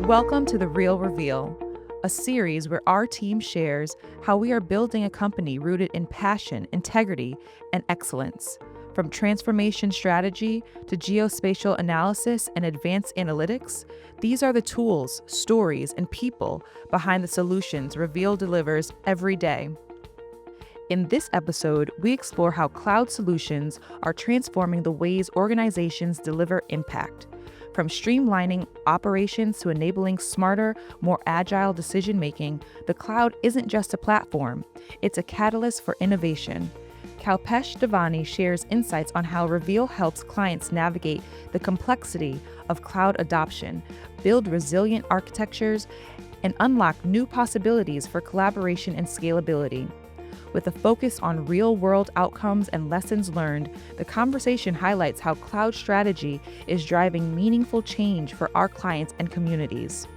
Welcome to The Real Reveal, a series where our team shares how we are building a company rooted in passion, integrity, and excellence. From transformation strategy to geospatial analysis and advanced analytics, these are the tools, stories, and people behind the solutions Reveal delivers every day. In this episode, we explore how cloud solutions are transforming the ways organizations deliver impact. From streamlining operations to enabling smarter, more agile decision making, the cloud isn't just a platform, it's a catalyst for innovation. Kalpesh Devani shares insights on how Reveal helps clients navigate the complexity of cloud adoption, build resilient architectures, and unlock new possibilities for collaboration and scalability. With a focus on real-world outcomes and lessons learned, the conversation highlights how cloud strategy is driving meaningful change for our clients and communities.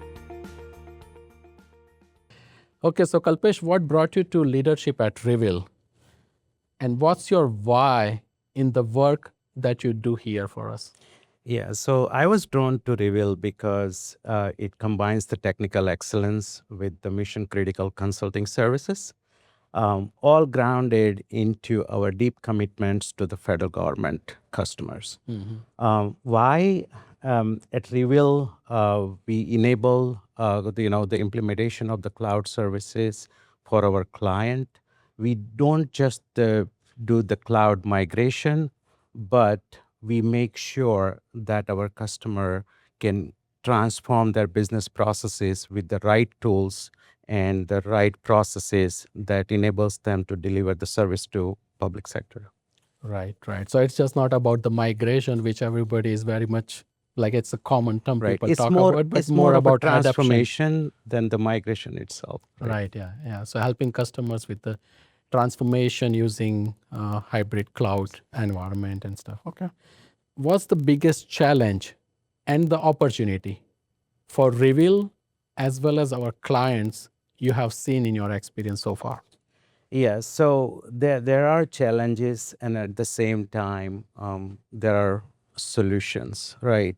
Okay, so Kalpesh, what brought you to leadership at Reveal? And what's your why in the work that you do here for us? Yeah, so I was drawn to Reveal because it combines the technical excellence with the mission critical consulting services, all grounded into our deep commitments to the federal government customers. Why at Reveal we enable the implementation of the cloud services for our client. We don't just do the cloud migration, but we make sure that our customer can transform their business processes with the right tools and the right processes that enables them to deliver the service to public sector. Right. So it's just not about the migration, which everybody is very much like it's a common term Right. people It's talk more, about, but it's more more of a about adoption. transformation than the migration itself. Right. Yeah. So helping customers with the transformation using hybrid cloud environment and stuff. Okay. What's the biggest challenge and the opportunity for Reveal as well as our clients you have seen in your experience so far? Yeah, so there are challenges, and at the same time, there are solutions, right?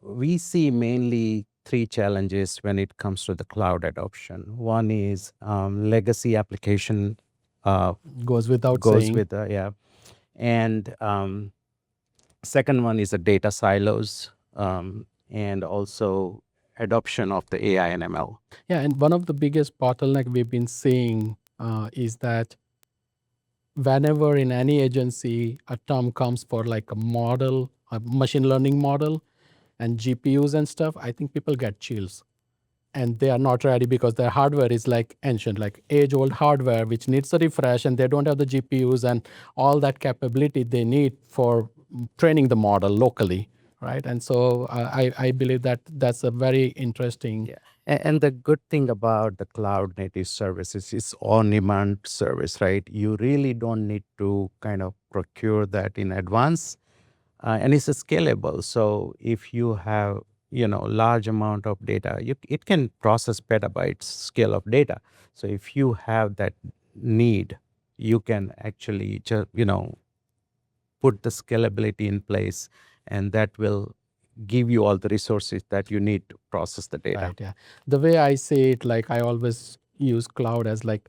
We see mainly three challenges when it comes to the cloud adoption. One is legacy application Goes without goes saying. with and second one is the data silos, and also adoption of the AI and ML. Yeah, and one of the biggest bottleneck we've been seeing is that whenever in any agency a term comes for like a model, a machine learning model, and GPUs and stuff, I think people get chills. And they are not ready because their hardware is like ancient, like age-old hardware, which needs a refresh, and they don't have the GPUs and all that capability they need for training the model locally, right? And so I believe that that's a very interesting. Yeah. And the good thing about the cloud native services is on-demand service, right? You really don't need to kind of procure that in advance, and it's scalable. So if you have large amount of data, it can process petabytes scale of data. So if you have that need, you can actually just put the scalability in place, and that will give you all the resources that you need to process the data. Right, yeah. The way I say it, like I always use cloud as like,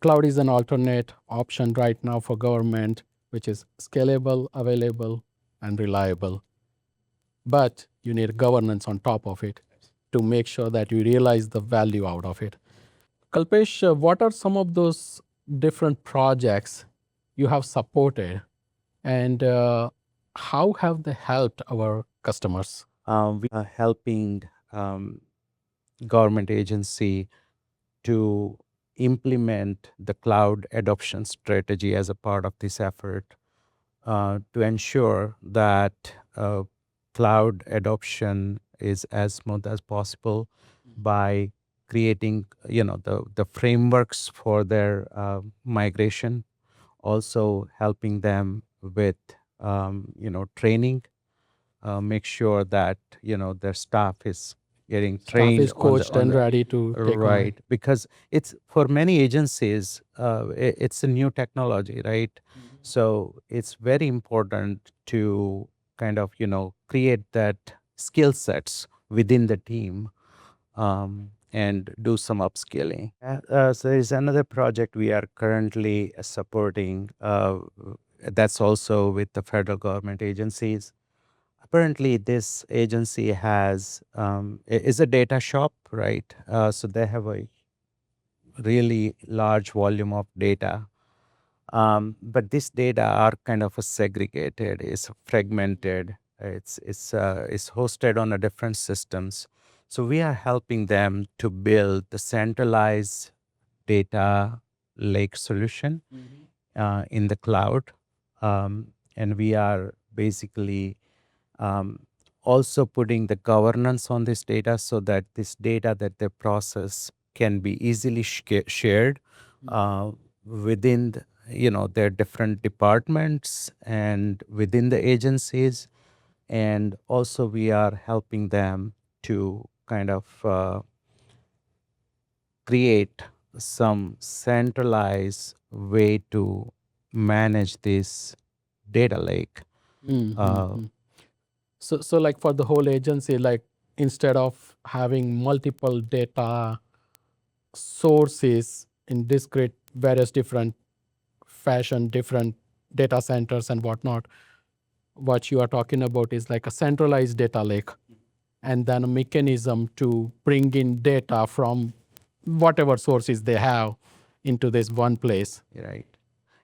cloud is an alternate option right now for government, which is scalable, available, and reliable. But you need governance on top of it to make sure that you realize the value out of it. Kalpesh, what are some of those different projects you have supported, and how have they helped our customers? We are helping government agency to implement the cloud adoption strategy as a part of this effort, to ensure that cloud adoption is as smooth as possible by creating the frameworks for their migration, also helping them with training, make sure that their staff is getting trained. Staff is coached and ready to take on it. Right, because it's for many agencies, it's a new technology, right? So it's very important to kind of create that skill sets within the team, and do some upskilling. So there's another project we are currently supporting, that's also with the federal government agencies. Apparently, this agency is a data shop, right? So they have a really large volume of data. But this data are kind of a segregated, is fragmented. It's hosted on a different systems. So we are helping them to build the centralized data lake solution in the cloud, and we are basically um, also putting the governance on this data so that this data that they process can be easily shared uh, within their different departments and within the agencies. And also we are helping them to kind of create some centralized way to manage this data lake. Mm-hmm. So like for the whole agency, like instead of having multiple data sources in discrete, various different fashion, different data centers and whatnot, what you are talking about is like a centralized data lake and then a mechanism to bring in data from whatever sources they have into this one place. Right.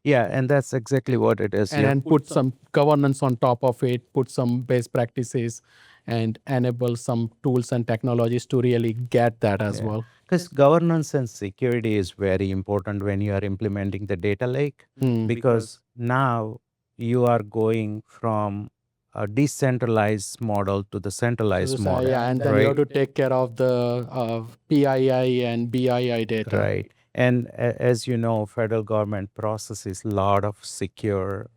Yeah, and that's exactly what it is. And then put some governance on top of it, put some best practices, and enable some tools and technologies to really get that as well. Because governance and security is very important when you are implementing the data lake, because now you are going from a decentralized model to the centralized model. Yeah, and then you have to take care of the PII and BII data. Right. And as you know, federal government processes a lot of secure,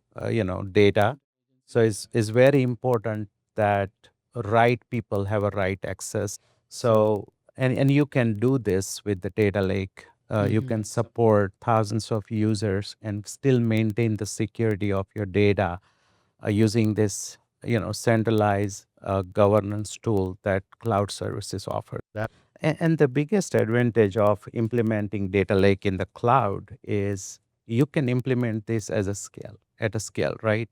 data. So it's very important that right people have a right access. So and you can do this with the data lake. You can support thousands of users and still maintain the security of your data using this, centralized governance tool that cloud services offer. And the biggest advantage of implementing data lake in the cloud is you can implement this at a scale, right?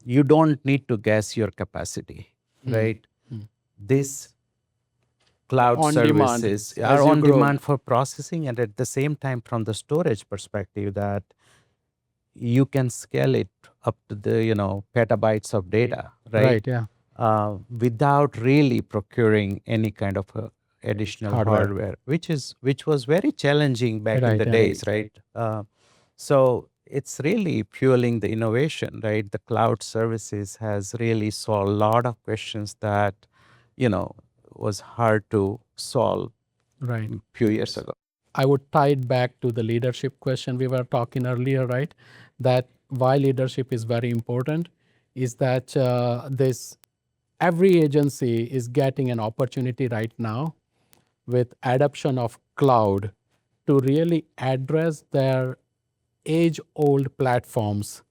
You don't need to guess your capacity, right? This cloud On demand, services as are you on grow. demand for processing, and at the same time, from the storage perspective, that you can scale it up to the petabytes of data, right? Yeah. Without really procuring any kind of additional hardware, which was very challenging back in the days, right? So it's really fueling the innovation, right? The cloud services has really solved a lot of questions that was hard to solve Right. few years ago. I would tie it back to the leadership question we were talking earlier, right? That why leadership is very important is that this every agency is getting an opportunity right now with adoption of cloud to really address their age-old platforms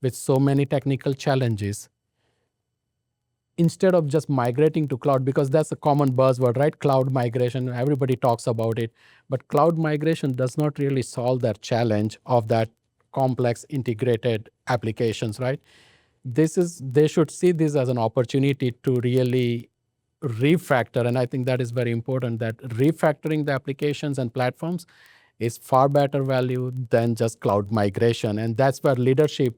with so many technical challenges instead of just migrating to cloud, because that's a common buzzword, right? Cloud migration, everybody talks about it, but cloud migration does not really solve that challenge of that complex integrated applications, right? They should see this as an opportunity to really refactor, and I think that is very important, that refactoring the applications and platforms is far better value than just cloud migration. And that's where leadership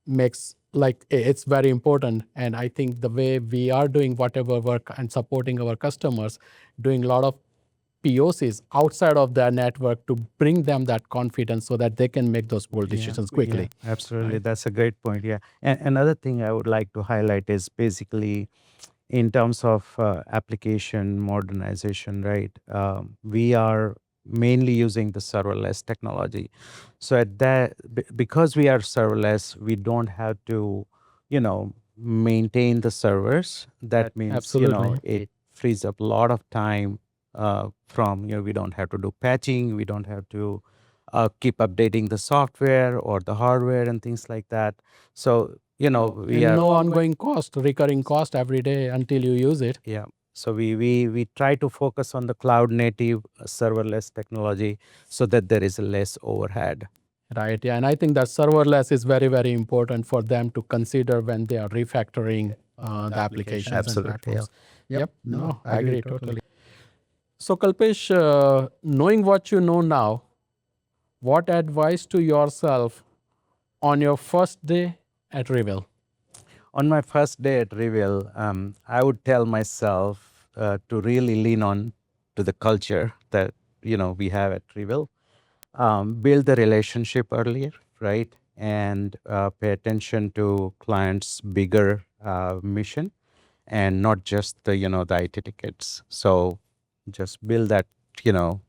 makes, like, it's very important. And I think the way we are doing whatever work and supporting our customers, doing a lot of POCs outside of their network to bring them that confidence so that they can make those bold decisions quickly. Yeah, absolutely. That's a great point. Yeah. And another thing I would like to highlight is basically in terms of application modernization, right? We are mainly using the serverless technology. So at that, because we are serverless, we don't have to, maintain the servers. That means, Absolutely. it frees up a lot of time from, we don't have to do patching, we don't have to keep updating the software or the hardware and things like that. So we And are no ongoing cost, recurring cost every day until you use it. yeah. So we try to focus on the cloud native serverless technology so that there is less overhead. Right. Yeah. And I think that serverless is very, very important for them to consider when they are refactoring the applications and Absolutely. Yeah. platforms. Yep. No, I agree totally. So, Kalpesh, knowing what you know now, what advice to yourself on your first day at Reveal? On my first day at Reveal, I would tell myself to really lean on to the culture that we have at Reveal. Build the relationship earlier, right? And pay attention to clients' bigger mission, and not just the IT tickets. So just build that, you know.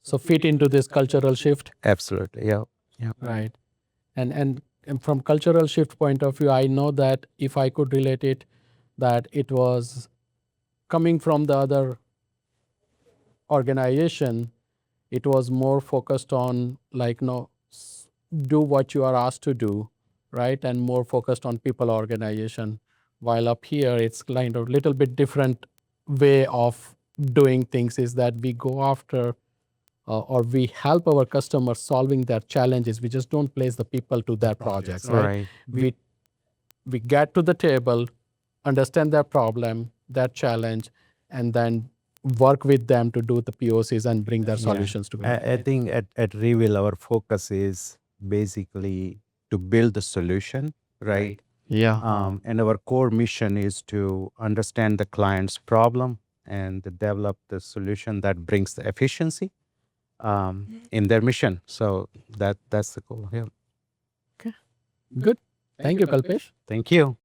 So, fit into this cultural shift. Absolutely, yeah, yeah. Right. And from cultural shift point of view, I know that if I could relate it, that it was coming from the other organization, it was more focused on like do what you are asked to do, right, and more focused on people organization. While up here, it's kind of little bit different way of doing things. Is that we go after or we help our customers solving their challenges. We just don't place the people to their projects, right? Right. We get to the table, understand their problem, their challenge, and then work with them to do the POCs and bring their solutions together. I think at Reveal, our focus is basically to build the solution, right? Yeah. And our core mission is to understand the client's problem and to develop the solution that brings the efficiency in their mission. So that's the goal. Yeah. Okay. Good. Thank you, Kalpesh. Thank you.